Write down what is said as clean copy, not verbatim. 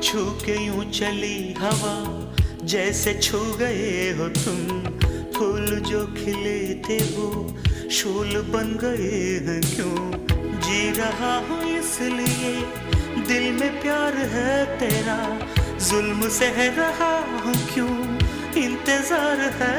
छू के यूं चली हवा जैसे छू गए हो तुम। फूल जो खिले थे वो शूल बन गए हैं क्यों। जी रहा हूँ इसलिए दिल में प्यार है तेरा, जुल्म सह रहा हूँ क्यों इंतजार है।